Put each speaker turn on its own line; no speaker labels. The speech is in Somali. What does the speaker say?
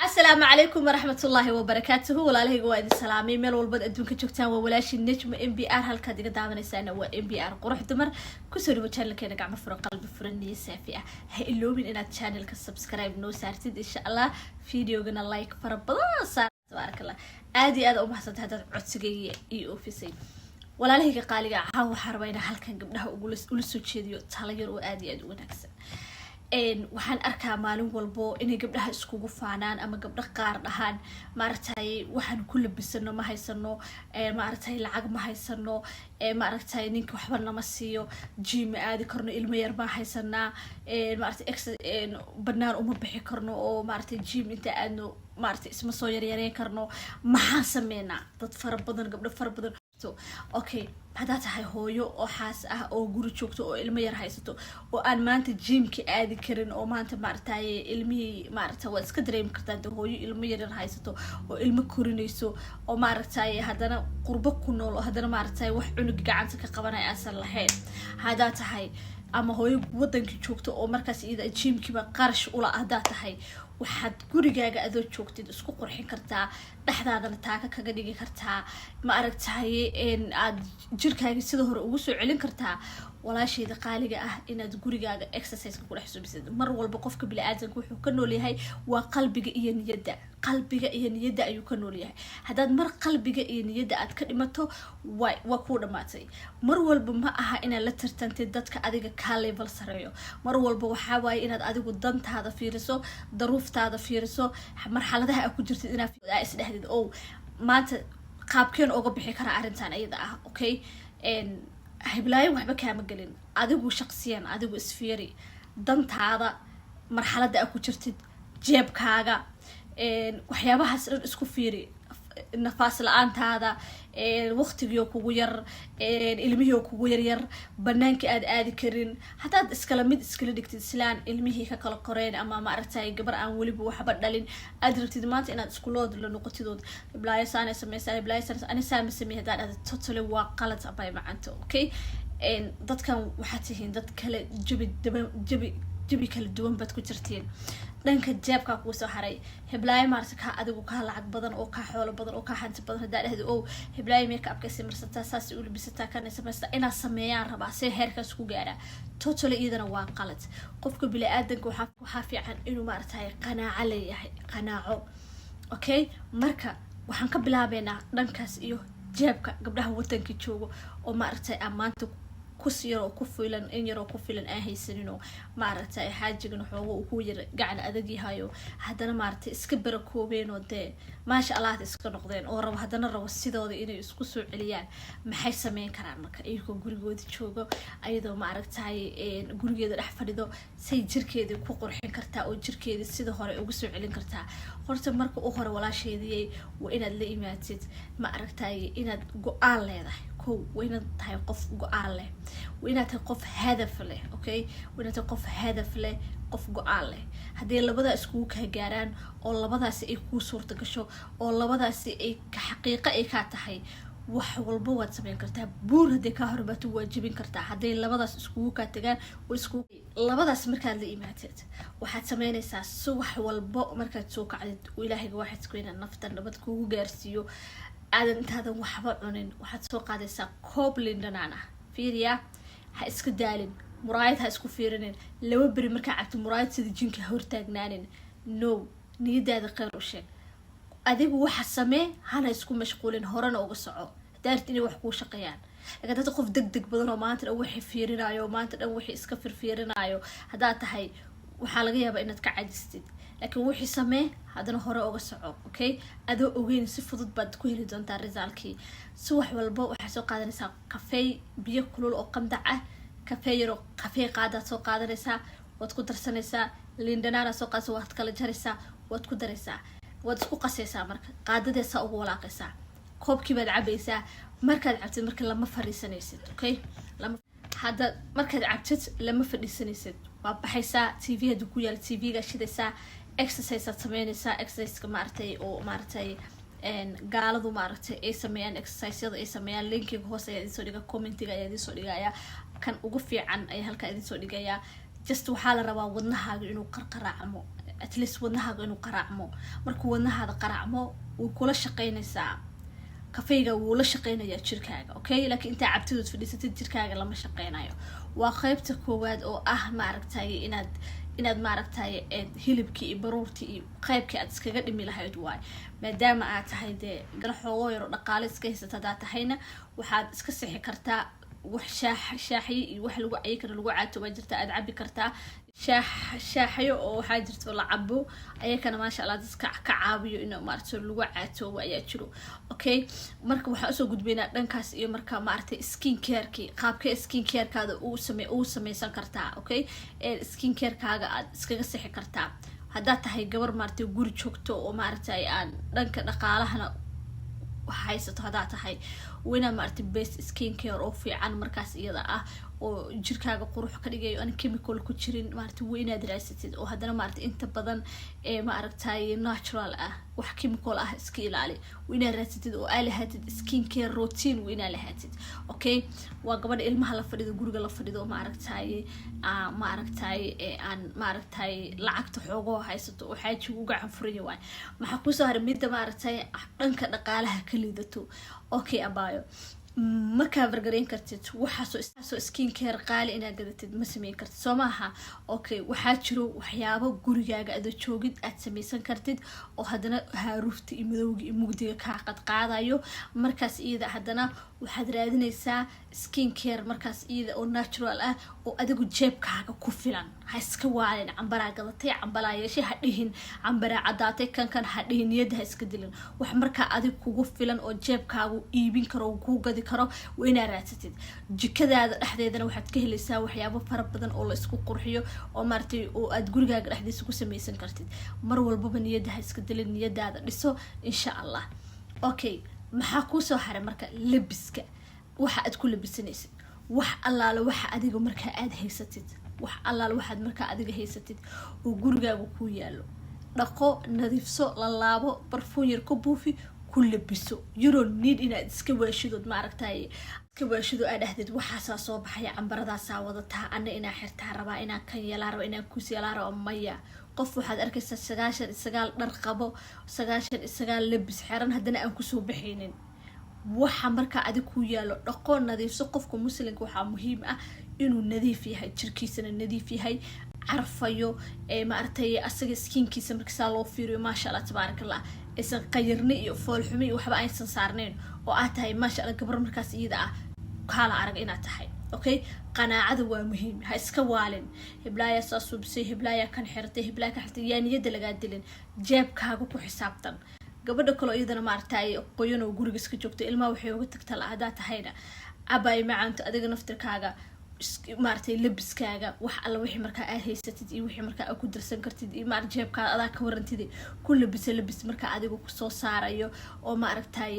السلام عليكم ورحمة الله وبركاته ولا له جواد السلامي مل والبد أدون كجوكتان وولاش النجم MBR هالكاد قدامنا سنة و MBR قروح دمر كسر وشان كنا قاعد مفرق قلب فرني سافية هيلو من إن الشانل كسبسكرايب نو سارتيد إن شاء الله فيديو قلنا لايك فربنا صار تبارك الله عادي هذا حسد هذا عدسجي أوفيسي ولا له قالي هاو حربينا هالكان قبلها وقول سوتشيديو تلاقي وآدي أدو نكسر waxaan arkaa maalin walbo inay gabdhaha iskugu faanaan ama gabdho qaar dhahaan maartay waxaan ku labisano ma haysano maartay lacag ma haysano maartay ninka waxba nama siiyo gym aadi karno ilmo yar ma haysanaa maartay banaan uma bixi karno oo maartay gym inta aadno maartay isma soo yaryareen karno maxaa sameynaa dad fara badan gabdho fara badan okay هذا تحي هويو أو حاس أو جورو شوكتو أو إلمي رهيستو أو أن ما أنت جيم كأدي كرن أو ما أنت معرتاي إلمي معرتا واسكدريم كرتان هويو إلمي رهيستو أو إلمي كورنيسو أو معرتاي هذانا قربك كنول هذانا معرتاي وحنو جعنتك قبنا أصل لحين هذا تحي أما هويو ودن كشوكتو أو مركز إذا جيم كبا قرش ولا هذا تحي waxaad gurigaaga adoo joogtid isku qurxin kartaa dhaxdaadana taaka kaga dhigi kartaa ma aragtahay in aad jirkaaga sida hore ugu soo celin kartaa walaasheeda qaaliga ah inaad gurigaaga exercise ku dhex subisid mar walba qofka bini'aadamku wuxuu ka nool yahay waa qalbiga iyo niyadda ayuu ka nool yahay hadaad mar qalbiga iyo niyadda aad ka dhimato waa ku dhamaatay mar walba ma aha inaad la tartantid dadka adiga ka level sareeyo mar walba waxa waaye inaad adigu dantaada fiiriso daruuftaada fiiriso marxaladaha aad ku jirtid inaad isdhahdid oo maanta qaabkeen uga bixi kara arintan ayada ah okay هبلاي وحبة كام قلين أديكو شخصيا أديكو اسفيري دنتادا مرحلة أكو شرتد جيب كاغا وحيابها اسكو فيري النفاس الآن هذا الوقت يوكو وير علمي يوكو وير بنانك آدي كرين حتى اسكلاميد اسكلدكت سلان علمي كلا قرين أما ما أرتاي قبر أن ولي بوحبة دالين أدرت دمانت إن اسكولود لنقطة بلاي سانة سمي بلاي سانة أنا سامي سمي هذا توتالي وقالت أباي معنته أوكي ضد كان وحتيهن ضد كلا جبي كلا دوم بدكو ترتين دنك جابكا كوسو حري هبلاي مارتك ادغو كا لعق بدن او كا خول بدن او كا حنت بدن هدا او هبلاي ميك اب كسي مرستا ساس او لبستا كان سمستا انا سميان ربا سي هيركاس ku gaara totally idana waa qalad qofka bili aadanka waxa fiican inuu maartay qanaaco leeyahay qanaaco okay marka waxaan ka bilaabeynaa dhankaas iyo jeebka gabdhaha wadanka joogo oo maartay amaanta كسيرو كفيلن إن يرو كفيلن أهيسنينو معرتة حاجة نحوه وكوير قاعد أدقي هايو هذا معرتة إسكبر كوبينو ده ما شاء الله تسكن نقدين أو رب هذا نرى والسيدة ده إنه يسكسو عليان محيس مين كرامك أيكو جورجود تشوجو أيضا معرتة هاي جورجود راح فريدو سيجر كده كوقر حين كرتا أو جر كده السيدة هراء وجسو علين كرتا خرت مركو أخرى ولا شيء دي وإن اللي ماتت معرتة هاي إن جوال له وين تهاي قف قال له وين تقف هدف له اوكي وين تقف هدف له قف قال له هذه لبدا اسكو كغاران او لبداس اي كو suurta gasho oo labadaas ay ka xaqiiqo ay ka tahay wax walba waad sameyn kartaa buur hadii ka horbato waajibin kartaa hadii labadaas isku ka tagaan oo isku labadaas markaad la imaatid waxaad sameynaysaa subax walba markaad soo kacdid ilaahiga waxaad isku inaa nafta nabad kugu gaarsiiyo aadan intaadan waxba cunin waxaad soo qaadaysaa koob lindhanaan ah fiiriya ha iska daalin muraayad ha isku fiirinin laba beri markaa cabto muraayad sida jinka hortaagnaanin no niyadaada qeyr u sheeg adigu waxa samee hana isku mashquulin horena uga soco daarti inay wax kuu shaqeeyaan laakiin dad qof degdeg badan oo maanta dhan wixii fiirinayo maanta dhan wixii iska firfiirinayo hadaa tahay waxaa laga yaabaa inaad ka cajistid laakiin wixii samee hadana hore uga soco okay adoo ogeyn si fudud baad ku heli doontaa resultkii si wax walba waxa soo qaadanaysaa kafee biyo kulul oo qandac ah kafee yaro kafee qaada soo qaadanaysaa wad ku darsanaysaa lindanaana soo qaadso waad kala jaraysaa wad ku daraysaa wad isku qasaysaa marka qaadadeesa ugu walaaqaysaa koobkii baad cabaysaa markaad cabtid marka lama fariisanaysid okay lama hada markaad cabtid lama fadhiisanaysid waa baxaysaa TV hadu ku yaal TV-ga shidaysaa exercise sameynaysaa exercise ka maartay oo maartay gaaladu maartay ay sameeyaan exercise-yada ay sameeyaan linkiga hoose ayaa idin soo dhiga commentiga ayaa idin soo dhigaya kan ugu fiican ayaa halka idin soo dhigaya just waxaa la rabaa wadnahaaga inuu qarqaraacmo at least wadnahaaga inuu qaraacmo markuu wadnahaada qaraacmo wuu kula shaqaynaysaa kafeyga wuu la shaqaynayaa jirkaaga okay laakiin inta cabtidood fadhiisatid jirkaaga lama shaqaynayo waa qaybta koowaad oo ah maaragtay inaad maaragtay hilibkii iyo baruurtii iyo qaybkii aad iskaga dhimi lahayd waay maadaama aad tahay dee galaxoogo yaro dhaqaale iska haysata hadaa tahayna waxaad iska sixi kartaa wax shaaxyo iyo wax lagu cayi karo lagu caato waa jirta aad cabi kartaa shaaxyo oo waxaa jirto la cabo ayakana maasha allah dadka ka caawiyo inuu maaragtay lagu caato ayaa jiro okay marka waxaan usoo gudbaynaa dhankaas iyo marka maaragtay skin care-kii qaabka skin care-kaada uu sameysan kartaa okay skin care-kaaga aad iskaga sixi kartaa haddaad tahay gabar maaragtay guri joogto oo maaragtay aan dhanka dhaqaalahana haysato hadaa tahay wina maaragtay best skin care oo fiican markaas iyada ah oo jirkaaga qurux ka dhigayo aan chemical ku jirin maaragtay weynaad raasatid oo haddana maaragtay inta badan maaragtay natural ah wax chemical ah iska ilaali weynaad raasatid oo aad lahaatid skin care routine weynaad lahaatid okay waa gabadha ilmaha la fadhido guriga la fadhido maaragtay aan maaragtay lacagta xoogoo haysato oo xaajiga uga canfuraya waay maxaa kusoo haray midda maaragtay dhanka dhaqaalaha ka liidato okay abaayo ma kaabargarayn kartid waxaasoo skin care qaali inaad gadatid ma sameyn kartid soo maaha okay waxaa jiro waxyaabo gurigaaga ada joogid aad sameysan kartid oo haddana haaruufta iyo madowga iyo mugdiga kaa qadqaadayo markaas iyada haddana waxaad raadinaysaa skin care markaas iyada oo natural ah oo adigu jeebkaaga ku filan ha iska waalin cambaraa gadatay cambalaa yeeshay ha dhihin cambaraa caddaatay kan ha dhihin niyadda ha iska dilin wax markaa adig kugu filan oo jeebkaagu iibin karo oo kuu gadi karo waa inaad raadsatid jikadaada dhexdeedana waxaad ka helaysaa waxyaabo fara badan oo la isku qurxiyo oo maaragtay oo aad gurigaaga dhexdiisa ku sameysan kartid mar walbaba niyadda ha iska dilin niyadaada dhiso insha allah okay maxaa kusoo haray marka labiska waxa aad ku labisanaysid wax allaala waxa adiga markaa aad haysatid wax allaala waxaad markaa adiga haysatid oo gurigaaga ku yaalo dhaqo nadiifso la laabo barfuun yar ku buufi ku labiso you don't need inaad iska waashidood maaragtay iska waashido aad dhahdeed waxaasaa soo baxaya cambaradaasaa wadataa ana inaa xirtaa rabaa inaa kan yeelaa raba inaa kus yeelaa raba maya qof waxaad arkaysaa 99 dhar qabo 99 labis xiran haddana aan kusoo baxaynin waxa markaa adig ku yaalo dhaqo nadiifso qofka muslimka waxaa muhiim ah inuu nadiif yahay jirkiisana nadiif yahay carfayo maaragtay asaga skinkiisa markaa loo fiiriyo maasha allah tabaarakallah isan qayirni iyo foolxumi iyo waxba aysan saarnayn oo aad tahay maasha allah gabar markaas iyada ah kala arag inaad tahay okay qanaacada waa muhiim ha iska waalin hiblaya saasubsay hiblaya kan xirtay hiblaya ka xirtay yaa niyada laga dilin jeebkaaga ku xisaabtan gabadha kale iyadana maaragtay qoyan oo guriga iska joogto ilmaha waxay uga tagtaa la hadaa tahayna abay macaanto adiga naftirkaaga maaragtay labiskaaga wax alla wixii markaa aad haysatid iyo wixii markaa aad ku darsan kartid iyo maar jeebkaaga adaa ka warantid ku labis markaa adiga ku soo saarayo oo maaragtay